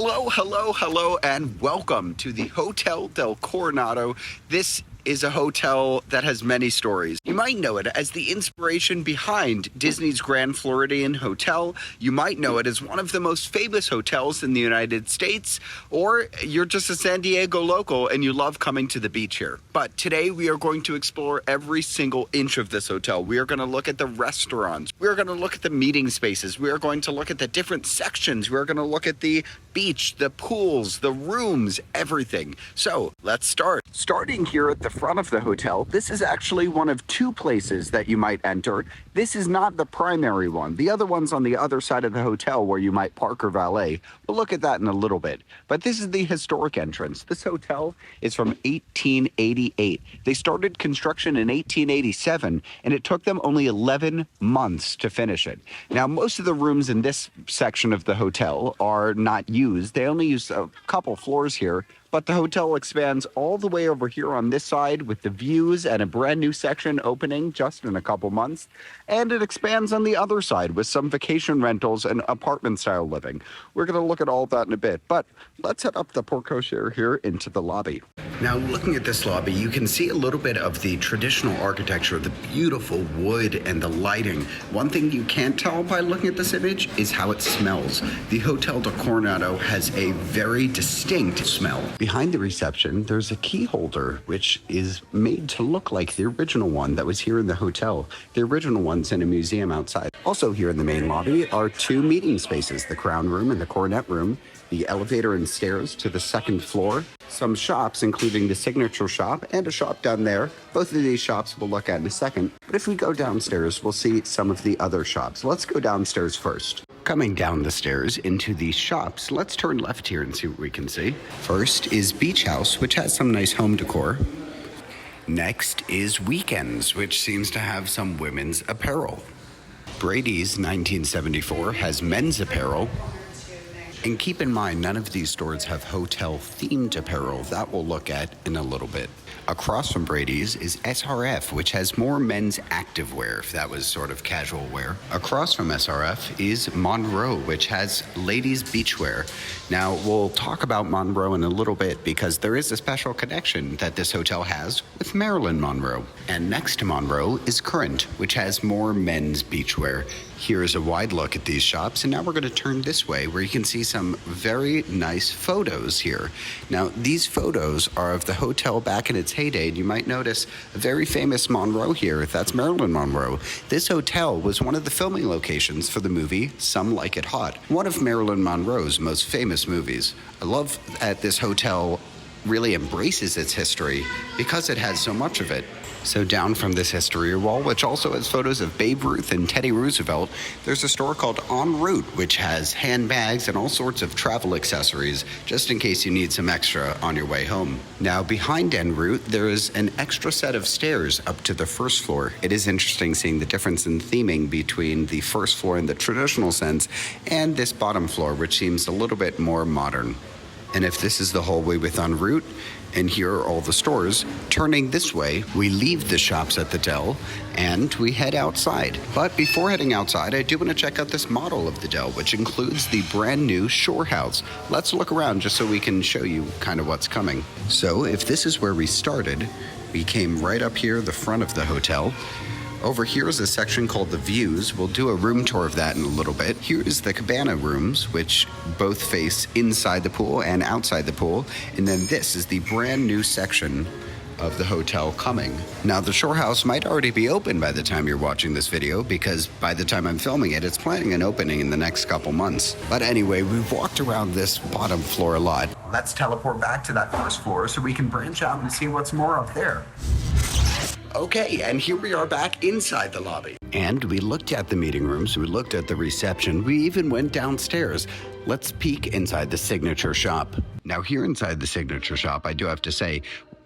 Hello, and welcome to the Hotel Del Coronado. This is a hotel that has many stories. You might know it as the inspiration behind Disney's Grand Floridian Hotel. You might know it as one of the most famous hotels in the United States, or you're just a San Diego local and you love coming to the beach here. But today we are going to explore every single inch of this hotel. We are going to look at the restaurants. We are going to look at the meeting spaces. We are going to look at the different sections. We are going to look at the beach, the pools, the rooms, everything. So let's start. Starting here at the front of the hotel, this is actually one of two places that you might enter. This is not the primary one. The other one's on the other side of the hotel where you might park or valet. We'll look at that in a little bit. But this is the historic entrance. This hotel is from 1888. They started construction in 1887, and it took them only 11 months to finish it. Now, most of the rooms in this section of the hotel are not used. They only use a couple floors here. But the hotel expands all the way over here on this side with the views and a brand new section opening just in a couple months. And it expands on the other side with some vacation rentals and apartment style living. We're going to look at all that in a bit, but let's head up the porte cochere here into the lobby. Now, looking at this lobby, you can see a little bit of the traditional architecture, the beautiful wood and the lighting. One thing you can't tell by looking at this image is how it smells. The Hotel Del Coronado has a very distinct smell. Behind the reception, there's a key holder, which is made to look like the original one that was here in the hotel. The original one's in a museum outside. Also here in the main lobby are two meeting spaces, the Crown Room and the Coronet Room, the elevator and stairs to the second floor, some shops, including the Signature Shop and a shop down there. Both of these shops we'll look at in a second. But if we go downstairs, we'll see some of the other shops. Let's go downstairs first. Coming down the stairs into these shops, let's turn left here and see what we can see. First is Beach House, which has some nice home decor. Next is Weekends, which seems to have some women's apparel. Brady's 1974 has men's apparel. And keep in mind, none of these stores have hotel-themed apparel. That we'll look at in a little bit. Across from Brady's is SRF, which has more men's activewear, if that was sort of casual wear. Across from SRF is Monroe, which has ladies' beachwear. Now, we'll talk about Monroe in a little bit because there is a special connection that this hotel has with Marilyn Monroe. And next to Monroe is Current, which has more men's beachwear. Here's a wide look at these shops, and now we're going to turn this way where you can see some very nice photos here. Now, these photos are of the hotel back in its heyday, and you might notice a very famous Monroe here. That's Marilyn Monroe. This hotel was one of the filming locations for the movie Some Like It Hot, one of Marilyn Monroe's most famous movies. I love that this hotel really embraces its history because it has so much of it. So down from this history wall, which also has photos of Babe Ruth and Teddy Roosevelt, there's a store called En Route, which has handbags and all sorts of travel accessories, just in case you need some extra on your way home. Now, behind En Route, there is an extra set of stairs up to the first floor. It is interesting seeing the difference in theming between the first floor in the traditional sense and this bottom floor, which seems a little bit more modern. And if this is the hallway with En Route, and here are all the stores, turning this way, we leave the shops at the Del and we head outside. But before heading outside, I do want to check out this model of the Del, which includes the brand new shore house. Let's look around just so we can show you kind of what's coming. So if this is where we started, we came right up here, the front of the hotel. Over here is a section called the Views. We'll do a room tour of that in a little bit. Here is the Cabana rooms, which both face inside the pool and outside the pool. And then this is the brand new section of the hotel coming. Now, the shore house might already be open by the time you're watching this video, because by the time I'm filming it, it's planning an opening in the next couple months. But anyway, we've walked around this bottom floor a lot. Let's teleport back to that first floor so we can branch out and see what's more up there. Okay, and here we are back inside the lobby. And we looked at the meeting rooms, we looked at the reception, we even went downstairs. Let's peek inside the Signature Shop. Now, here inside the Signature Shop, I do have to say,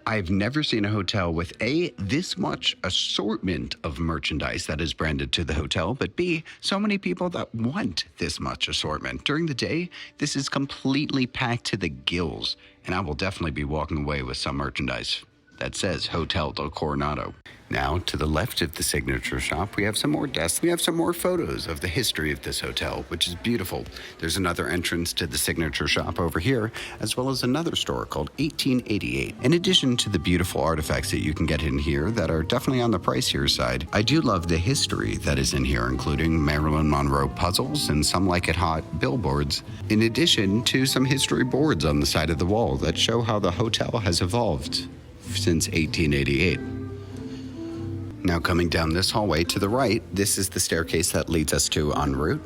I've never seen a hotel with A, this much assortment of merchandise that is branded to the hotel, but B, so many people that want this much assortment. During the day, this is completely packed to the gills, and I will definitely be walking away with some merchandise. that says Hotel Del Coronado. Now, to the left of the signature shop, we have some more desks. We have some more photos of the history of this hotel, which is beautiful. There's another entrance to the signature shop over here, as well as another store called 1888. In addition to the beautiful artifacts that you can get in here that are definitely on the pricier side, I do love the history that is in here, including Marilyn Monroe puzzles and some like it hot billboards, in addition to some history boards on the side of the wall that show how the hotel has evolved since 1888. Now coming down this hallway to the right, this is the staircase that leads us to en route.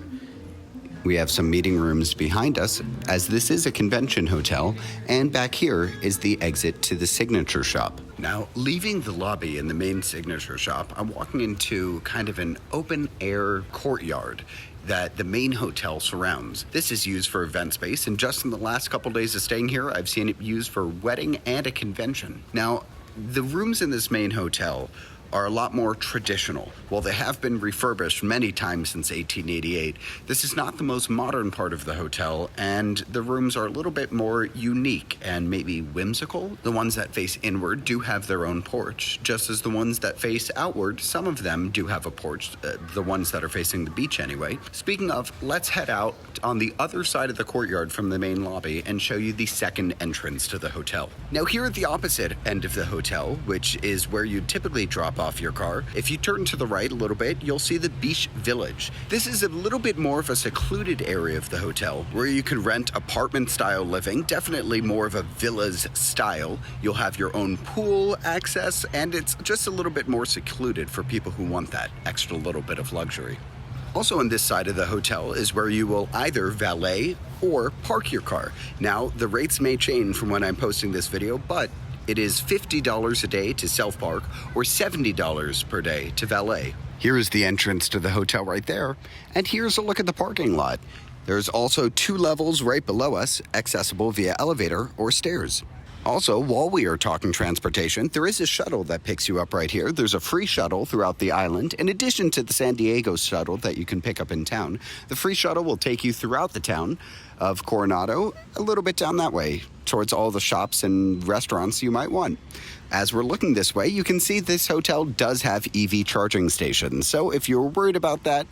We have some meeting rooms behind us, as this is a convention hotel, and back here is the exit to the signature shop. Now, leaving the lobby in the main signature shop, I'm walking into kind of an open-air courtyard that the main hotel surrounds. This is used for event space, and just in the last couple days of staying here, I've seen it used for wedding and a convention. Now, the rooms in this main hotel are a lot more traditional. While they have been refurbished many times since 1888, this is not the most modern part of the hotel, and the rooms are a little bit more unique and maybe whimsical. The ones that face inward do have their own porch, just as the ones that face outward, some of them do have a porch, the ones that are facing the beach anyway. Speaking of, let's head out on the other side of the courtyard from the main lobby and show you the second entrance to the hotel. Now here at the opposite end of the hotel, which is where you'd typically drop off your car, if you turn to the right a little bit, you'll see the Beach Village. This is a little bit more of a secluded area of the hotel where you can rent apartment style living, definitely more of a villas style. You'll have your own pool access, and it's just a little bit more secluded for people who want that extra little bit of luxury. Also on this side of the hotel is where you will either valet or park your car. Now, the rates may change from when I'm posting this video, but it is $50 a day to self-park or $70 per day to valet. Here is the entrance to the hotel right there, and here's a look at the parking lot. There's also 2 levels right below us, accessible via elevator or stairs. Also, while we are talking transportation, there is a shuttle that picks you up right here. There's a free shuttle throughout the island. In addition to the San Diego shuttle that you can pick up in town, the free shuttle will take you throughout the town of Coronado, a little bit down that way, towards all the shops and restaurants you might want. As we're looking this way, you can see this hotel does have EV charging stations. So if you're worried about that,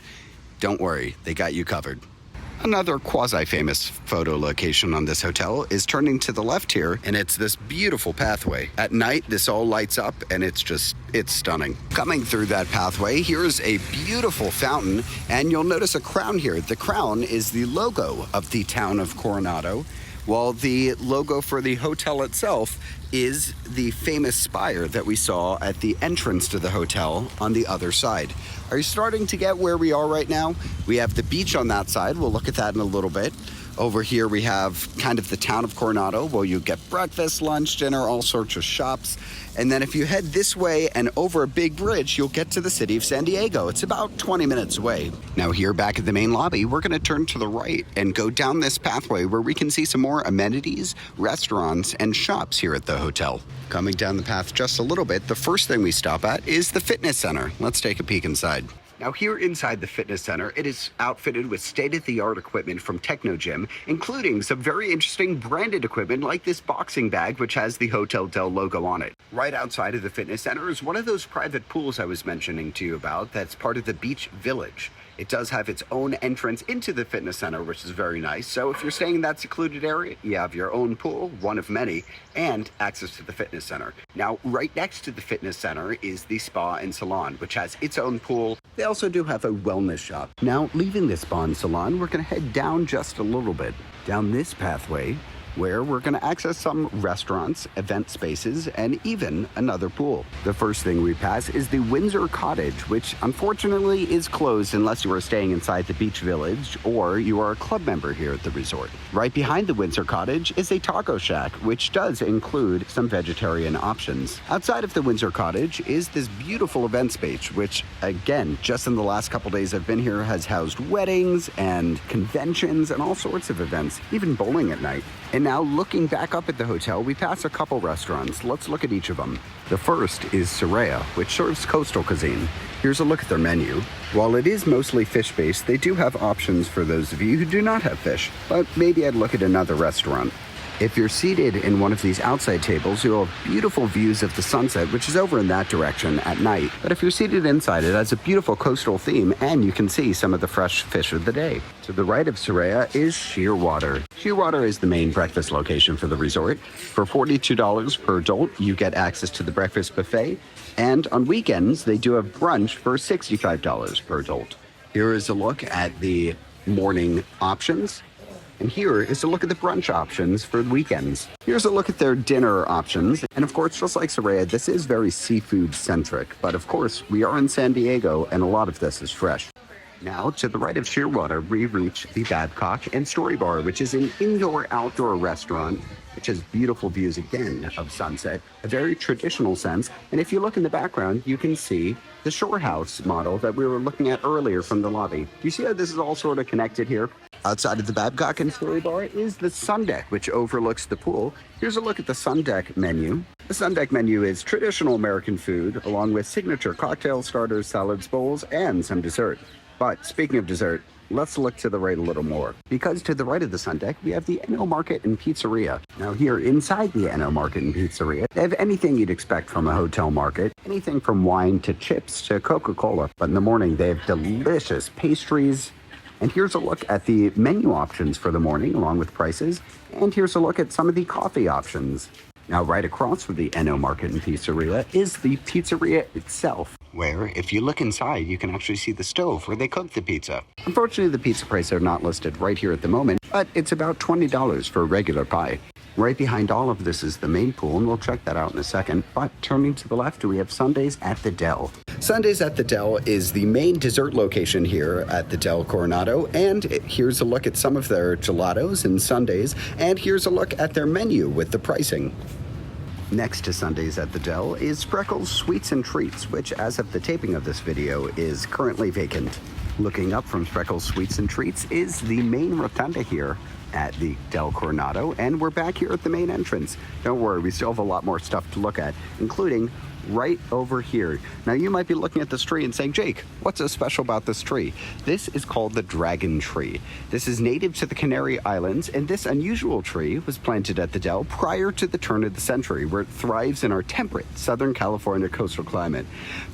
don't worry, they got you covered. Another quasi-famous photo location on this hotel is turning to the left here, and it's this beautiful pathway. At night, this all lights up, and it's stunning. Coming through that pathway, here's a beautiful fountain, and you'll notice a crown here. The crown is the logo of the town of Coronado, while the logo for the hotel itself is the famous spire that we saw at the entrance to the hotel on the other side. Are you starting to get where we are right now? We have the beach on that side. We'll look at that in a little bit. Over here we have kind of the town of Coronado, where you get breakfast, lunch, dinner, all sorts of shops. And then if you head this way and over a big bridge, you'll get to the city of San Diego. It's about 20 minutes away. Now here back at the main lobby, we're going to turn to the right and go down this pathway where we can see some more amenities, restaurants, and shops here at the hotel. Coming down the path just a little bit, the first thing we stop at is the fitness center. Let's take a peek inside. Now here inside the fitness center, it is outfitted with state-of-the-art equipment from Techno Gym, including some very interesting branded equipment like this boxing bag, which has the Hotel Del logo on it. Right outside of the fitness center is one of those private pools I was mentioning to you about that's part of the Beach Village. It does have its own entrance into the fitness center, which is very nice. So if you're staying in that secluded area, you have your own pool, one of many, and access to the fitness center. Now, right next to the fitness center is the spa and salon, which has its own pool. They also do have a wellness shop. Now, leaving the spa and salon, we're going to head down just a little bit, down this pathway, where we're going to access some restaurants, event spaces, and even another pool. The first thing we pass is the Windsor Cottage, which unfortunately is closed unless you are staying inside the beach village or you are a club member here at the resort. Right behind the Windsor Cottage is a taco shack, which does include some vegetarian options. Outside of the Windsor Cottage is this beautiful event space, which again, just in the last couple days I've been here, has housed weddings and conventions and all sorts of events, even bowling at night. And now looking back up at the hotel, we pass a couple restaurants. Let's look at each of them. The first is Soraya, which serves coastal cuisine. Here's a look at their menu. While it is mostly fish-based, they do have options for those of you who do not have fish, but maybe I'd look at another restaurant. If you're seated in one of these outside tables, you'll have beautiful views of the sunset, which is over in that direction at night. But if you're seated inside, it has a beautiful coastal theme, and you can see some of the fresh fish of the day. To the right of Soraya is Shearwater. Shearwater is the main breakfast location for the resort. For $42 per adult, you get access to the breakfast buffet, and on weekends, they do have brunch for $65 per adult. Here is a look at the morning options. And here is a look at the brunch options for weekends. Here's a look at their dinner options. And of course, just like Soraya, this is very seafood centric. But of course, we are in San Diego and a lot of this is fresh. Now, to the right of Shearwater, we reach the Babcock and Story Bar, which is an indoor-outdoor restaurant, which has beautiful views again of sunset, a very traditional sense. And if you look in the background, you can see the shore house model that we were looking at earlier from the lobby. You see how this is all sort of connected here? Outside of the Babcock and Story Bar is the Sun Deck, which overlooks the pool. Here's a look at the Sun Deck menu. The Sun Deck menu is traditional American food, along with signature cocktails, starters, salads, bowls, and some dessert. But speaking of dessert, let's look to the right a little more. Because to the right of the Sun Deck, we have the Enno Market and Pizzeria. Now here inside the Enno Market and Pizzeria, they have anything you'd expect from a hotel market. Anything from wine to chips to Coca-Cola. But in the morning, they have delicious pastries. And here's a look at the menu options for the morning, along with prices. And here's a look at some of the coffee options. Now, right across from the Enno Market and Pizzeria is the pizzeria itself, where if you look inside, you can actually see the stove where they cook the pizza. Unfortunately, the pizza prices are not listed right here at the moment, but it's about $20 for a regular pie. Right behind all of this is the main pool, and we'll check that out in a second. But turning to the left, we have Sundays at the Del. Sundays at the Del is the main dessert location here at the Del Coronado, and here's a look at some of their gelatos and sundaes, and here's a look at their menu with the pricing. Next to Sundays at the Del is Spreckles Sweets and Treats, which as of the taping of this video is currently vacant. Looking up from Spreckles Sweets and Treats is the main rotunda here at the Del Coronado, and we're back here at the main entrance. Don't worry, we still have a lot more stuff to look at, including right over here. Now you might be looking at this tree and saying, Jake, what's so special about this tree? This is called the dragon tree. This is native to the Canary Islands, and this unusual tree was planted at the Del prior to the turn of the century, where it thrives in our temperate Southern California coastal climate.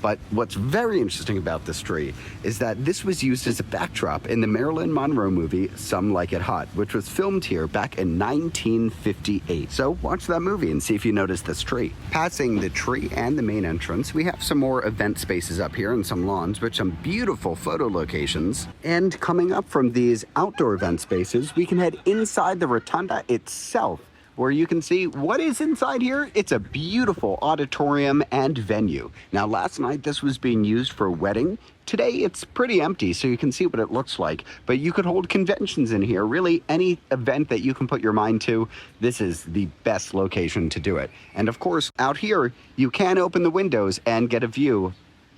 But what's very interesting about this tree is that this was used as a backdrop in the Marilyn Monroe movie Some Like It Hot, which was filmed here back in 1958. So watch that movie and see if you notice this tree. Passing the tree and the main entrance, we have some more event spaces up here and some lawns with some beautiful photo locations. And coming up from these outdoor event spaces, we can head inside the rotunda itself, where you can see what is inside here. It's a beautiful auditorium and venue. Now, last night this was being used for a wedding. Today it's pretty empty, so you can see what it looks like, but you could hold conventions in here. Really, any event that you can put your mind to, this is the best location to do it. And of course, out here, you can open the windows and get a view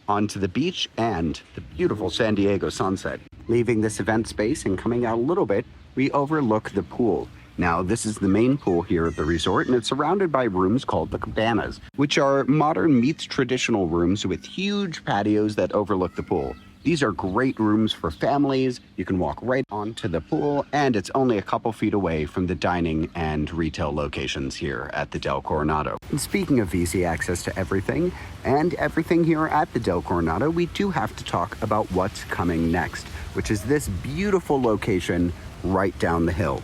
onto the beach and the beautiful San Diego sunset. Leaving this event space and coming out a little bit, we overlook the pool. Now, this is the main pool here at the resort, and it's surrounded by rooms called the Cabanas, which are modern meets traditional rooms with huge patios that overlook the pool. These are great rooms for families. You can walk right onto the pool, and it's only a couple feet away from the dining and retail locations here at the Del Coronado. And speaking of easy access to everything, and everything here at the Del Coronado, we do have to talk about what's coming next, which is this beautiful location right down the hill.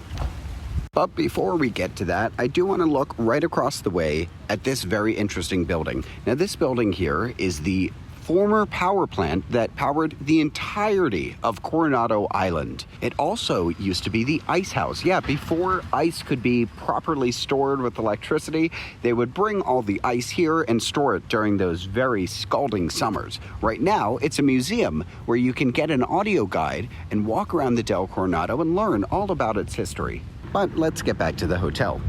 But before we get to that, I do want to look right across the way at this very interesting building. Now, this building here is the former power plant that powered the entirety of Coronado Island. It also used to be the ice house. Yeah, before ice could be properly stored with electricity, they would bring all the ice here and store it during those very scalding summers. Right now, it's a museum where you can get an audio guide and walk around the Del Coronado and learn all about its history. But let's get back to the hotel.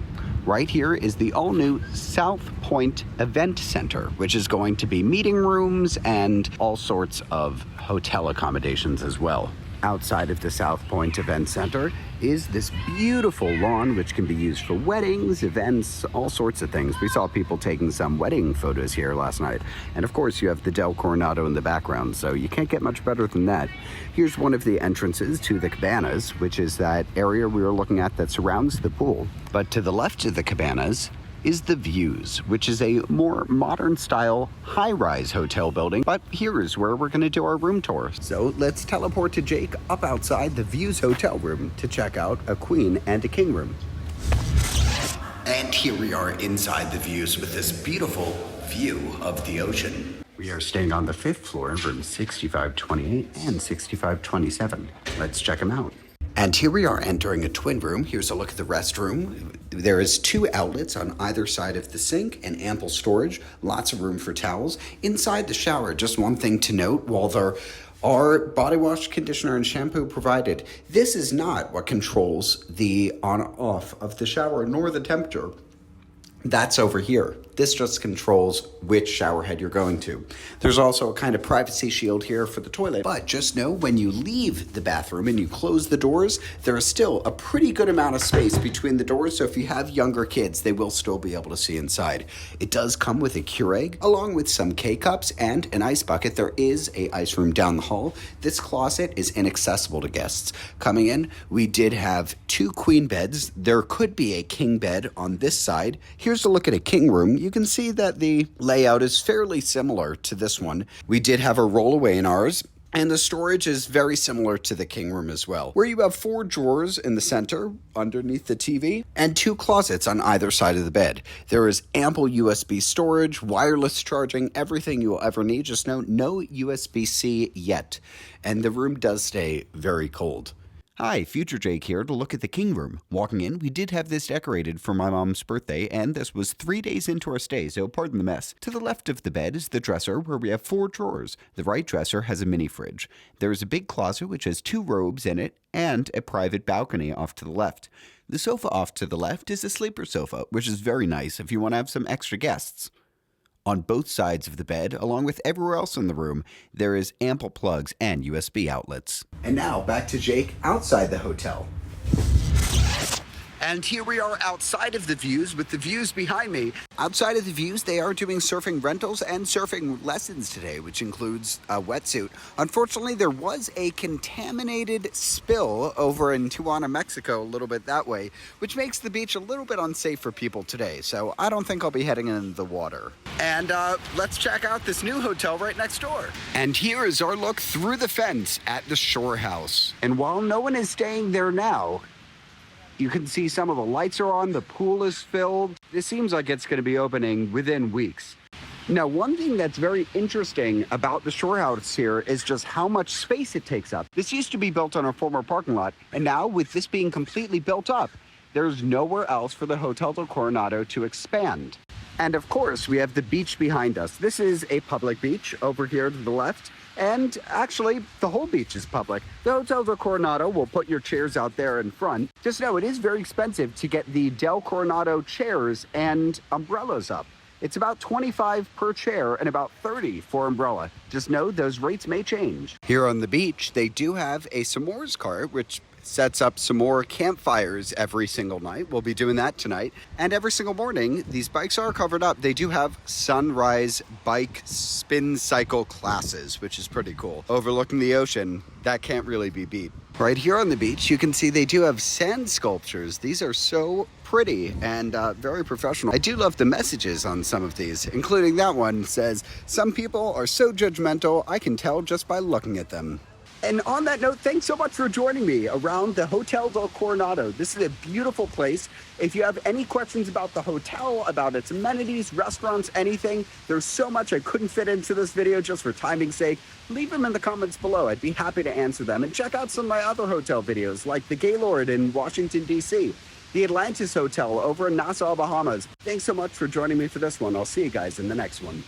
Right here is the all-new South Point Event Center, which is going to be meeting rooms and all sorts of hotel accommodations as well. Outside of the South Point Event Center is this beautiful lawn which can be used for weddings, events, all sorts of things. We saw people taking some wedding photos here last night. And of course you have the Del Coronado in the background, so you can't get much better than that. Here's one of the entrances to the Cabanas, which is that area we were looking at that surrounds the pool. But to the left of the Cabanas is the Views, which is a more modern style high-rise hotel building. But here is where we're gonna do our room tour. So let's teleport to Jake up outside the Views hotel room to check out a queen and a king room. And here we are inside the Views with this beautiful view of the ocean. We are staying on the 5th floor in rooms 6528 and 6527. Let's check them out. And here we are entering a twin room. Here's a look at the restroom. There is 2 outlets on either side of the sink and ample storage, lots of room for towels. Inside the shower, just one thing to note, while there are body wash, conditioner, and shampoo provided, this is not what controls the on-off of the shower, nor the temperature. That's over here. This just controls which shower head you're going to. There's also a kind of privacy shield here for the toilet. But just know when you leave the bathroom and you close the doors, there is still a pretty good amount of space between the doors. So if you have younger kids, they will still be able to see inside. It does come with a Keurig, along with some K-cups and an ice bucket. There is a ice room down the hall. This closet is inaccessible to guests. Coming in, we did have 2 queen beds. There could be a king bed on this side. Here's a look at a king room. You can see that the layout is fairly similar to this one. We did have a rollaway in ours, and the storage is very similar to the king room as well, where you have 4 drawers in the center underneath the TV and 2 closets on either side of the bed. There is ample USB storage, wireless charging, everything you will ever need. Just know no USB-C yet, and the room does stay very cold. Hi, Future Jake here to look at the king room. Walking in, we did have this decorated for my mom's birthday, and this was 3 days into our stay, so pardon the mess. To the left of the bed is the dresser, where we have 4 drawers. The right dresser has a mini fridge. There is a big closet which has 2 robes in it, and a private balcony off to the left. The sofa off to the left is a sleeper sofa, which is very nice if you want to have some extra guests. On both sides of the bed, along with everywhere else in the room, there is ample plugs and USB outlets. And now back to Jake outside the hotel. And here we are outside of the Views with the Views behind me. Outside of the Views, they are doing surfing rentals and surfing lessons today, which includes a wetsuit. Unfortunately, there was a contaminated spill over in Tijuana, Mexico, a little bit that way, which makes the beach a little bit unsafe for people today. So I don't think I'll be heading in the water. And let's check out this new hotel right next door. And here is our look through the fence at the Shore House. And while no one is staying there now, you can see some of the lights are on, the pool is filled. This seems like it's going to be opening within weeks. Now, one thing that's very interesting about the Shore House here is just how much space it takes up. This used to be built on a former parking lot, and now with this being completely built up, there's nowhere else for the Hotel Del Coronado to expand. And of course, we have the beach behind us. This is a public beach over here to the left. And actually, the whole beach is public. The Hotel Del Coronado will put your chairs out there in front. Just know it is very expensive to get the Del Coronado chairs and umbrellas up. It's about $25 per chair and about $30 for umbrella. Just know those rates may change. Here on the beach, they do have a s'mores cart, which sets up some more campfires every single night. We'll be doing that tonight. And every single morning, these bikes are covered up. They do have sunrise bike spin cycle classes, which is pretty cool. Overlooking the ocean, that can't really be beat. Right here on the beach, you can see they do have sand sculptures. These are so pretty and very professional. I do love the messages on some of these, including that one says, "Some people are so judgmental, I can tell just by looking at them." And on that note, thanks so much for joining me around the Hotel Del Coronado. This is a beautiful place. If you have any questions about the hotel, about its amenities, restaurants, anything, there's so much I couldn't fit into this video just for timing's sake. Leave them in the comments below. I'd be happy to answer them. And check out some of my other hotel videos, like the Gaylord in Washington, D.C., the Atlantis Hotel over in Nassau, Bahamas. Thanks so much for joining me for this one. I'll see you guys in the next one.